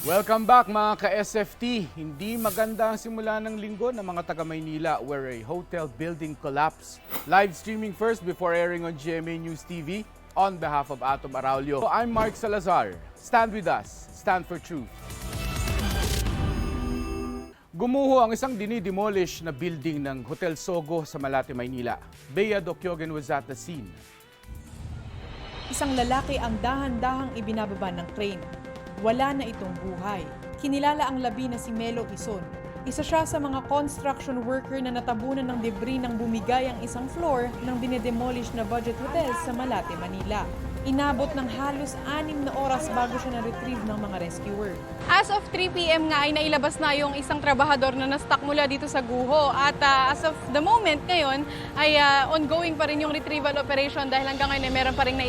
Welcome back mga ka-SFT. Hindi maganda ang simula ng linggo ng mga taga Maynila where a hotel building collapsed. Live streaming first before airing on GMA News TV on behalf of Atom Araulio. I'm Mark Salazar. Stand with us. Stand for truth. Gumuho ang isang dine-demolish na building ng Hotel Sogo sa Malate, Maynila. Bea Dokyogen was at the scene. Isang lalaki ang dahan-dahang ibinababa ng crane. Wala na itong buhay. Kinilala ang labi na si Melo Ison. Isa siya sa mga construction worker na natabunan ng debris nang bumigay ang isang floor ng dinedemolish na budget hotel sa Malate, Manila. Inabot ng halos 6 na oras bago siya na-retrieve ng mga rescuer. As of 3 p.m. nga ay nailabas na yung isang trabahador na na-stuck mula dito sa Guho. At as of the moment ngayon ay ongoing pa rin yung retrieval operation dahil hanggang ngayon ay meron pa rin na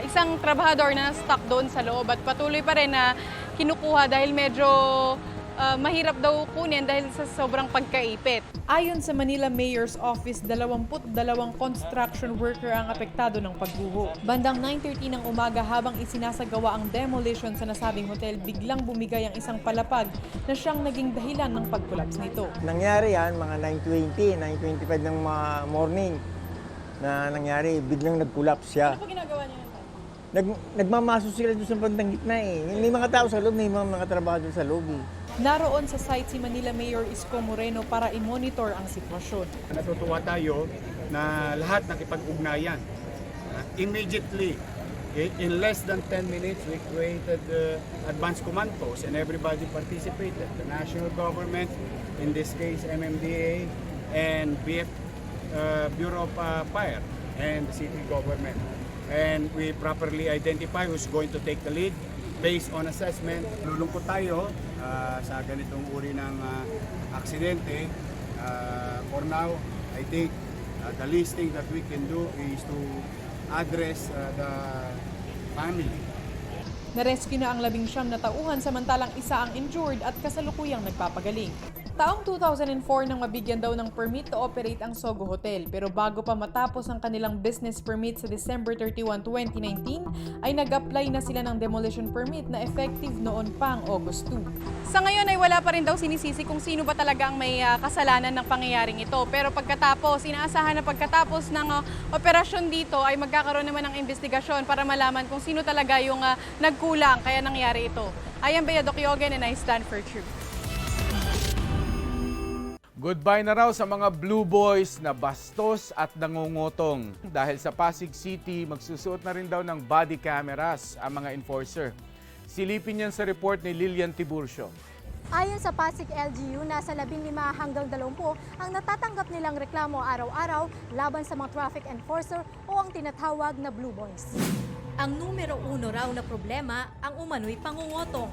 isang trabahador na na-stuck doon sa loob. At patuloy pa rin na kinukuha dahil medyo mahirap daw kunin dahil sa sobrang pagkaipit. Ayon sa Manila Mayor's Office, 22 construction worker ang apektado ng pagguho. Bandang 9:30 ng umaga habang isinasagawa ang demolition sa nasabing hotel, biglang bumigay ang isang palapag na siyang naging dahilan ng pag-collapse nito. Nangyari yan, mga 9:20, 9:25 ng morning na nangyari, biglang nag-collapse siya. Ano po ginagawa niyo? Nagmamaso sila doon sa bandang gitna eh. May mga tao sa loob, may mga trabahador sa loob eh. Naroon sa site si Manila Mayor Isko Moreno para i-monitor ang sitwasyon. Natutuwa tayo na lahat nakipag-ugnayan. Immediately, in less than 10 minutes, we created advanced command posts and everybody participated. The national government, in this case MMDA, and Bureau of Fire, and the city government. And we properly identify who's going to take the lead. Based on assessment, lulungkot tayo sa ganitong uri ng aksidente. For now, I think the least thing that we can do is to address the family. Narescue na ang 19 na tauhan samantalang isa ang injured at kasalukuyang nagpapagaling. Taong 2004 nang mabigyan daw ng permit to operate ang Sogo Hotel, pero bago pa matapos ang kanilang business permit sa December 31, 2019 ay nag-apply na sila ng demolition permit na effective noon pa ang August 2. Sa ngayon ay wala pa rin daw sinisisi kung sino ba talaga ang may kasalanan ng pangyayaring ito. Pero pagkatapos, inaasahan na pagkatapos ng operasyon dito ay magkakaroon naman ng investigasyon para malaman kung sino talaga yung nagkulang kaya nangyari ito. I am Bea Dokyogen and I stand for truth. Goodbye na raw sa mga Blue Boys na bastos at nangongotong. Dahil sa Pasig City, magsusuot na rin daw ng body cameras ang mga enforcer. Silipin yan sa report ni Lilian Tiburcio. Ayon sa Pasig LGU, nasa 15 hanggang 20 ang natatanggap nilang reklamo araw-araw laban sa mga traffic enforcer o ang tinatawag na Blue Boys. Ang numero 1 raw na problema ang umano'y pangungotong.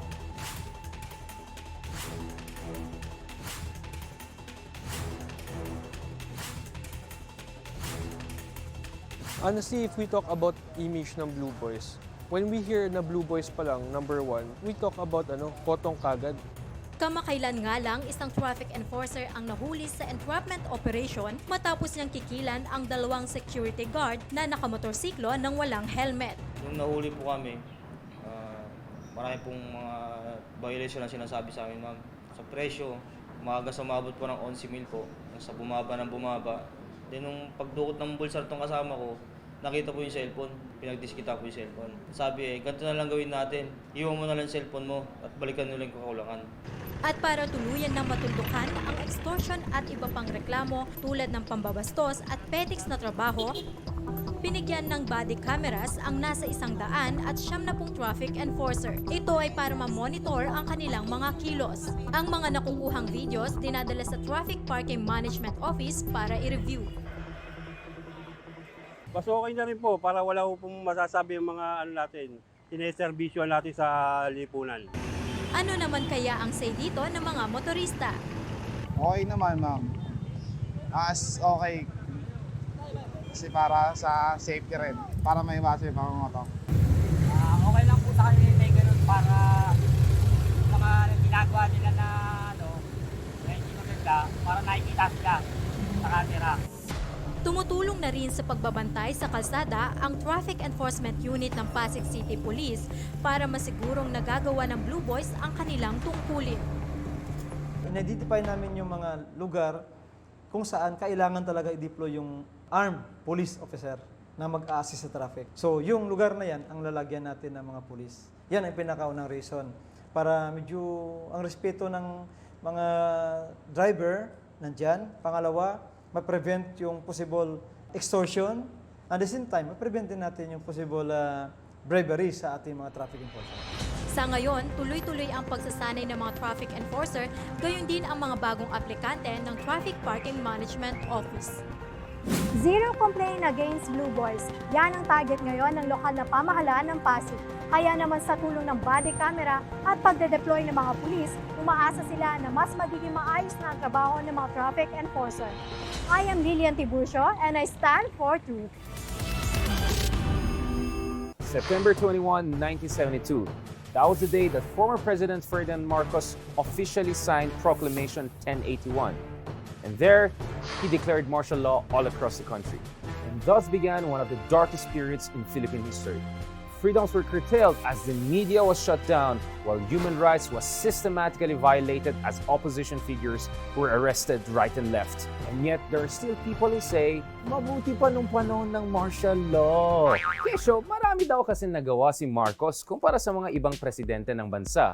Honestly, if we talk about image ng Blue Boys, when we hear na Blue Boys pa lang, number 1, we talk about potong kagad. Kamakailan nga lang, isang traffic enforcer ang nahuli sa entrapment operation matapos niyang kikilan ang 2 security guard na nakamotorsiklo ng walang helmet. Nung nahuli po kami, marami pong mga violation na sinasabi sa amin, ma'am. Sa presyo, umaga sa umabot po ng 11,000 po, sa bumaba ng bumaba. Then nung pagdukot ng bulsar tong kasama ko, nakita ko yung cellphone, pinagdiskita ko yung cellphone. Sabi ganito na lang gawin natin, iwan mo na lang yung cellphone mo at balikan nyo lang yung kakulangan. At para tuluyan ng matuldukan ang extortion at iba pang reklamo tulad ng pambabastos at petics na trabaho, binigyan ng body cameras ang nasa 100 at 90 traffic enforcer. Ito ay para ma-monitor ang kanilang mga kilos. Ang mga nakukuhang videos dinadala sa Traffic Parking Management Office para i-review. Mas okay na rin po para wala pong masasabi yung mga natin, sineserbisyo natin sa lipunan. Ano naman kaya ang say dito ng mga motorista? Okay naman, ma'am. Okay. Kasi para sa safety rin, para may iwasan yung pangungotong. Okay lang po sa kanila may ganun para mga ginagawa nila na hindi maganda, para nakikita sila sa camera. Tumutulong na rin din sa pagbabantay sa kalsada ang Traffic Enforcement Unit ng Pasig City Police para masigurong nagagawa ng Blue Boys ang kanilang tungkulin. In-identify namin yung mga lugar kung saan kailangan talaga i-deploy yung armed police officer na mag-assist sa traffic. So, yung lugar na yan, ang lalagyan natin ng mga police. Yan ang pinakaunang reason. Para medyo ang respeto ng mga driver nandyan. Pangalawa, ma-prevent yung possible extortion. At the same time, ma-prevent din natin yung possible bribery sa ating mga traffic enforcer. Sa ngayon, tuloy-tuloy ang pagsasanay ng mga traffic enforcer, gayon din ang mga bagong aplikante ng Traffic Parking Management Office. Zero complaint against Blue Boys. Yan ang target ngayon ng lokal na pamahalaan ng Pasig. Kaya naman sa tulong ng body camera at pagde-deploy ng mga pulis, umaasa sila na mas magiging maayos na ang trabaho ng mga traffic enforcer. I am Lilian Tiburcio and I stand for truth. September 21, 1972. That was the day that former President Ferdinand Marcos officially signed Proclamation 1081. And there, he declared martial law all across the country. And thus began one of the darkest periods in Philippine history. Freedoms were curtailed as the media was shut down, while human rights was systematically violated as opposition figures were arrested right and left. And yet, there are still people who say, mabuti pa nung panahon ng martial law. Kesyo, marami daw kasi nagawa si Marcos kumpara sa mga ibang presidente ng bansa.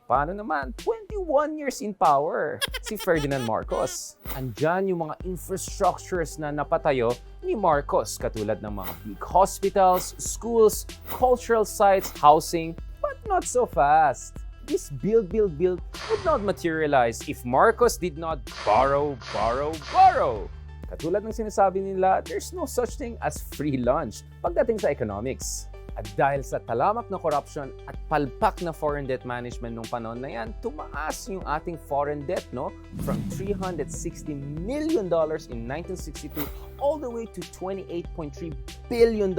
Paano naman? 21 years in power si Ferdinand Marcos. Andyan yung mga infrastructures na napatayo ni Marcos, katulad ng mga big hospitals, schools, cultural sites, housing, but not so fast. This build would not materialize if Marcos did not borrow. Katulad ng sinasabi nila, there's no such thing as free lunch pagdating sa economics. At dahil sa talamak na corruption at palpak na foreign debt management nung panahon na yan, tumaas yung ating foreign debt, no? From $360 million in 1962 all the way to $28.3 billion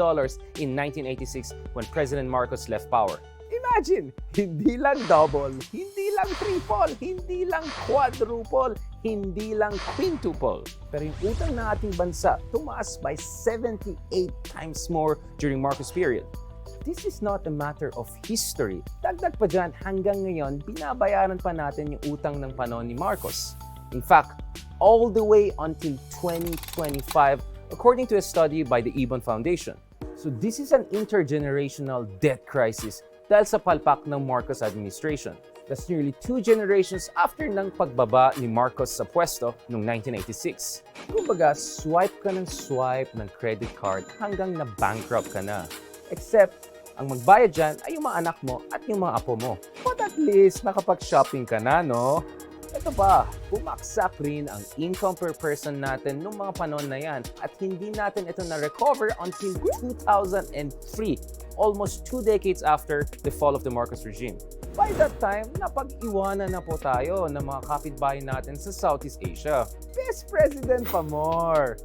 in 1986 when President Marcos left power. Imagine, hindi lang double, hindi lang triple, hindi lang quadruple, hindi lang quintuple. Pero yung utang ng ating bansa tumaas by 78 times more during Marcos period. This is not a matter of history. Dagdag pa dyan, hanggang ngayon, binabayaran pa natin yung utang ng panahon ni Marcos. In fact, all the way until 2025, according to a study by the Ibon Foundation. So this is an intergenerational debt crisis dahil sa palpak ng Marcos administration. That's nearly 2 generations after ng pagbaba ni Marcos sa pwesto noong 1986. Kumbaga, swipe ka ng swipe ng credit card hanggang na-bankrupt ka na. Except, ang magbayad dyan ay yung mga anak mo at yung mga apo mo. But at least, nakapag-shopping ka na, no? Ito pa, bumaksak rin ang income per person natin noong mga panahon na yan at hindi natin ito na-recover until 2003, almost 2 decades after the fall of the Marcos regime. By that time, napag-iwanan na po tayo ng mga kapitbahay natin sa Southeast Asia. Best president pa more!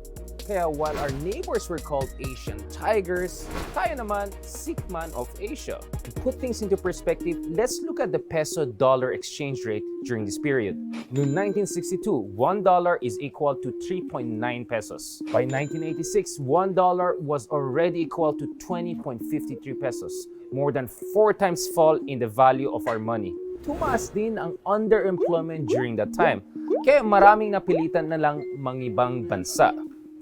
Kaya while our neighbors were called Asian tigers, tayo naman, sick man of Asia. To put things into perspective, let's look at the peso-dollar exchange rate during this period. Noong 1962, $1 is equal to 3.9 pesos. By 1986, $1 was already equal to 20.53 pesos. More than 4 times fall in the value of our money. Tumaas din ang underemployment during that time. Kaya maraming napilitan na lang mangibang bansa.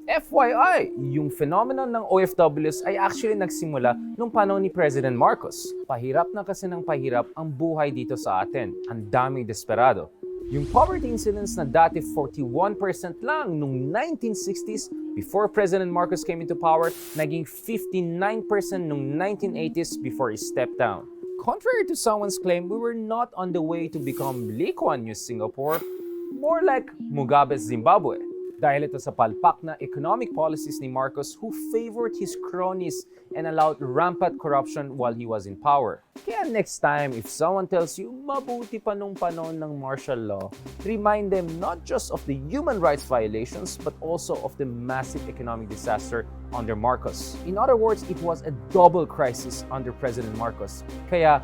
FYI, yung phenomenon ng OFWs ay actually nagsimula nung panahon ni President Marcos. Pahirap na kasi ng pahirap ang buhay dito sa atin. Ang daming desperado. Yung poverty incidence na dati 41% lang nung 1960s before President Marcos came into power, naging 59% nung 1980s before he stepped down. Contrary to someone's claim, we were not on the way to become Lee Kuan Yew's Singapore, more like Mugabe's Zimbabwe. Dahil ito sa palpak na economic policies ni Marcos who favored his cronies and allowed rampant corruption while he was in power. Kaya next time, if someone tells you, mabuti pa nung panahon ng martial law, remind them not just of the human rights violations, but also of the massive economic disaster under Marcos. In other words, it was a double crisis under President Marcos. Kaya,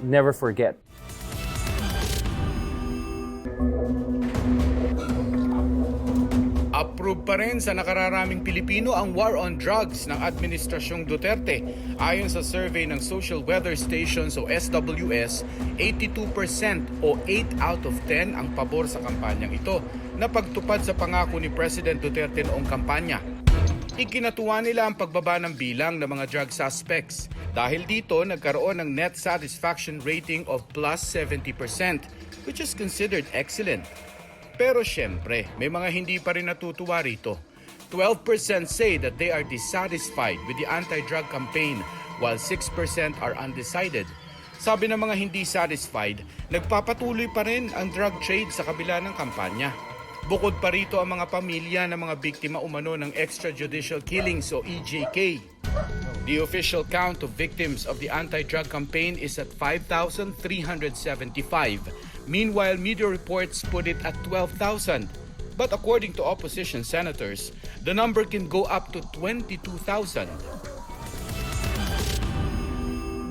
#never forget. Approve pa rin sa nakararaming Pilipino ang war on drugs ng Administrasyong Duterte. Ayon sa survey ng Social Weather Stations o SWS, 82% o 8 out of 10 ang pabor sa kampanyang ito na pagtupad sa pangako ni President Duterte noong kampanya. Ikinatuwa nila ang pagbaba ng bilang ng mga drug suspects. Dahil dito, nagkaroon ng net satisfaction rating of plus 70%, which is considered excellent. Pero syempre, may mga hindi pa rin natutuwa rito. 12% say that they are dissatisfied with the anti-drug campaign, while 6% are undecided. Sabi ng mga hindi satisfied, nagpapatuloy pa rin ang drug trade sa kabila ng kampanya. Bukod pa rito ang mga pamilya ng mga biktima umano ng extrajudicial killings o EJK. The official count of victims of the anti-drug campaign is at 5,375. Meanwhile, media reports put it at 12,000. But according to opposition senators, the number can go up to 22,000.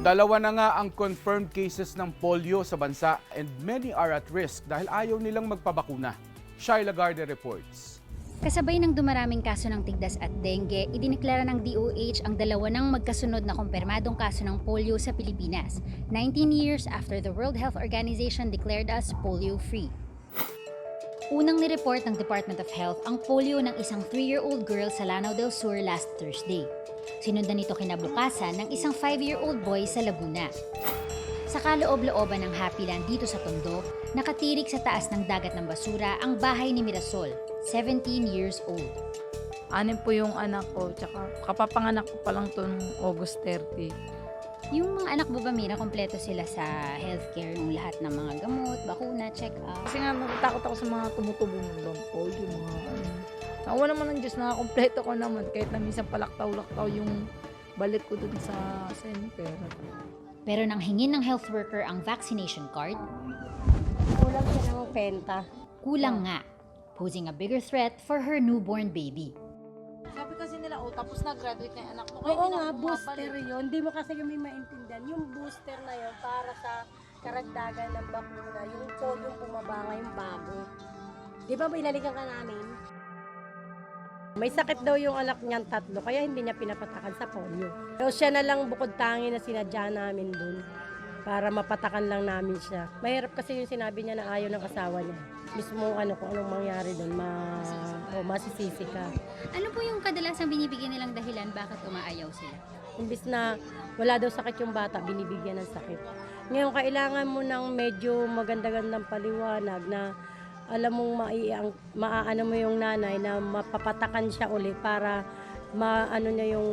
Dalawa na nga ang confirmed cases ng polio sa bansa and many are at risk dahil ayaw nilang magpabakuna. Shai Lagarde reports. Kasabay ng dumaraming kaso ng tigdas at dengue, idineklara ng DOH ang dalawa ng magkasunod na kumpirmadong kaso ng polio sa Pilipinas, 19 years after the World Health Organization declared us polio-free. Unang nireport ng Department of Health ang polio ng isang 3-year-old girl sa Lanao del Sur last Thursday. Sinundan nito kinabukasan ng isang 5-year-old boy sa Laguna. Sa kaloob-looban ng Happy Land dito sa Tondo, nakatirik sa taas ng dagat ng basura ang bahay ni Mirasol, 17 years old. 6 po yung anak ko, tsaka kapapanganak ko pa lang to noong August 30. Yung mga anak mo ba, Mira, kompleto sila sa healthcare, yung lahat ng mga gamot, bakuna, check-up? Kasi nga natatakot ako sa mga tumutubo ng bampol, yung mga Nakuha naman ng Diyos, nakakompleto ko naman kahit na minsan palaktaw-laktaw yung balik ko dun sa center. Pero nang hingin ng health worker ang vaccination card, kulang siya ng penta. Kulang nga, posing a bigger threat for her newborn baby. Sabi kasi nila, tapos na-graduate na yung anak mo. Oo nga, booster yun. Hindi mo kasi kami maintindihan. Yung booster na yun para sa karagdagan ng bakuna. Yung polio bumaba nga yung bago. Di ba inalikan ka namin? May sakit daw yung anak niyang 3, kaya hindi niya pinapatakan sa polio. So siya na lang bukod tangi na sinadya namin dun para mapatakan lang namin siya. Mahirap kasi yung sinabi niya na ayaw ng asawa niya. Mismo kung anong mangyari dun, masisisi ka. Ano po yung kadalasang binibigyan nilang dahilan bakit umaayaw sila? Imbis na wala daw sakit yung bata, binibigyan ng sakit. Ngayon, kailangan mo ng medyo maganda-gandang paliwanag na alam mong maaano mo yung nanay na mapapatakan siya uli para maano niya yung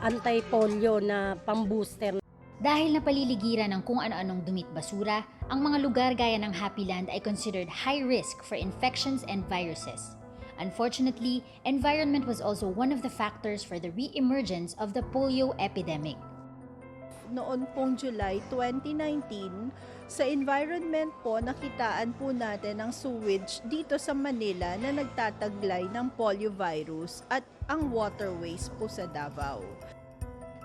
anti-polio na pambooster. Dahil napaliligiran ng kung ano-anong dumit basura, ang mga lugar gaya ng Happy Land ay considered high risk for infections and viruses. Unfortunately, environment was also one of the factors for the re-emergence of the polio epidemic. Noon pong July 2019, sa environment po nakitaan po natin ang sewage dito sa Manila na nagtataglay ng polio virus at ang waterways po sa Davao.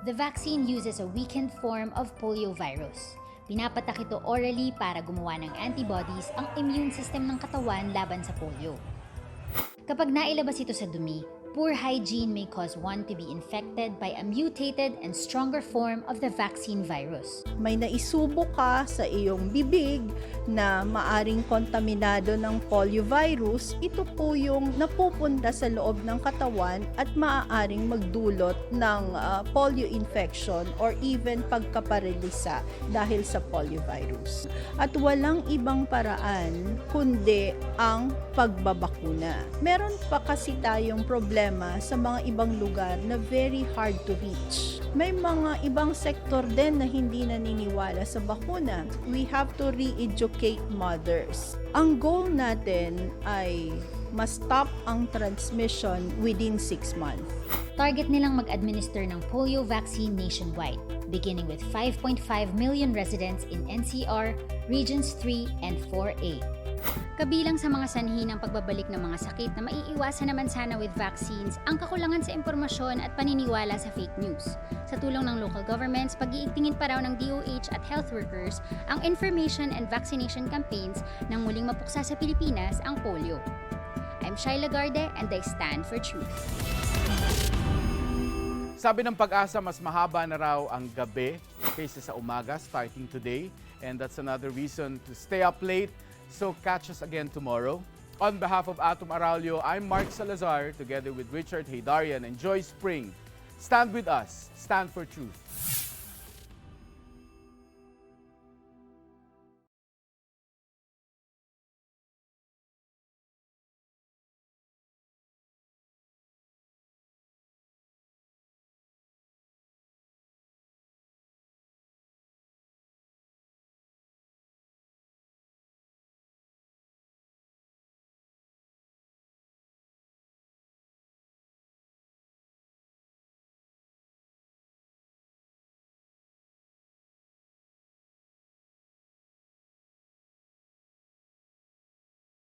The vaccine uses a weakened form of polio virus. Pinapatak ito orally para gumawa ng antibodies ang immune system ng katawan laban sa polio. Kapag nailabas ito sa dumi, poor hygiene may cause one to be infected by a mutated and stronger form of the vaccine virus. May naisubo ka sa iyong bibig na maaring kontaminado ng polio virus, ito po yung napupunta sa loob ng katawan at maaaring magdulot ng polio infection or even pagkaparalisa dahil sa polio virus. At walang ibang paraan kundi ang pagbabakuna. Meron pa kasi tayong problema sa mga ibang lugar na very hard to reach. May mga ibang sektor din na hindi naniniwala sa bakuna. We have to re-educate mothers. Ang goal natin ay ma-stop ang transmission within 6 months. Target nilang mag-administer ng polio vaccine nationwide, beginning with 5.5 million residents in NCR, Regions 3 and 4A. Kabilang sa mga sanhi ng pagbabalik ng mga sakit na maiiwasan naman sana with vaccines ang kakulangan sa impormasyon at paniniwala sa fake news. Sa tulong ng local governments, pag-iigtingin pa raw ng DOH at health workers ang information and vaccination campaigns nang muling mapuksa sa Pilipinas ang polio. I'm Shyla Garde and I stand for truth. Sabi ng Pag-asa, mas mahaba na raw ang gabi kaysa sa umaga starting today. And that's another reason to stay up late. So catch us again tomorrow. On behalf of Atom Aralio, I'm Mark Salazar together with Richard Haydarian and Joy Spring. Stand with us. Stand for truth.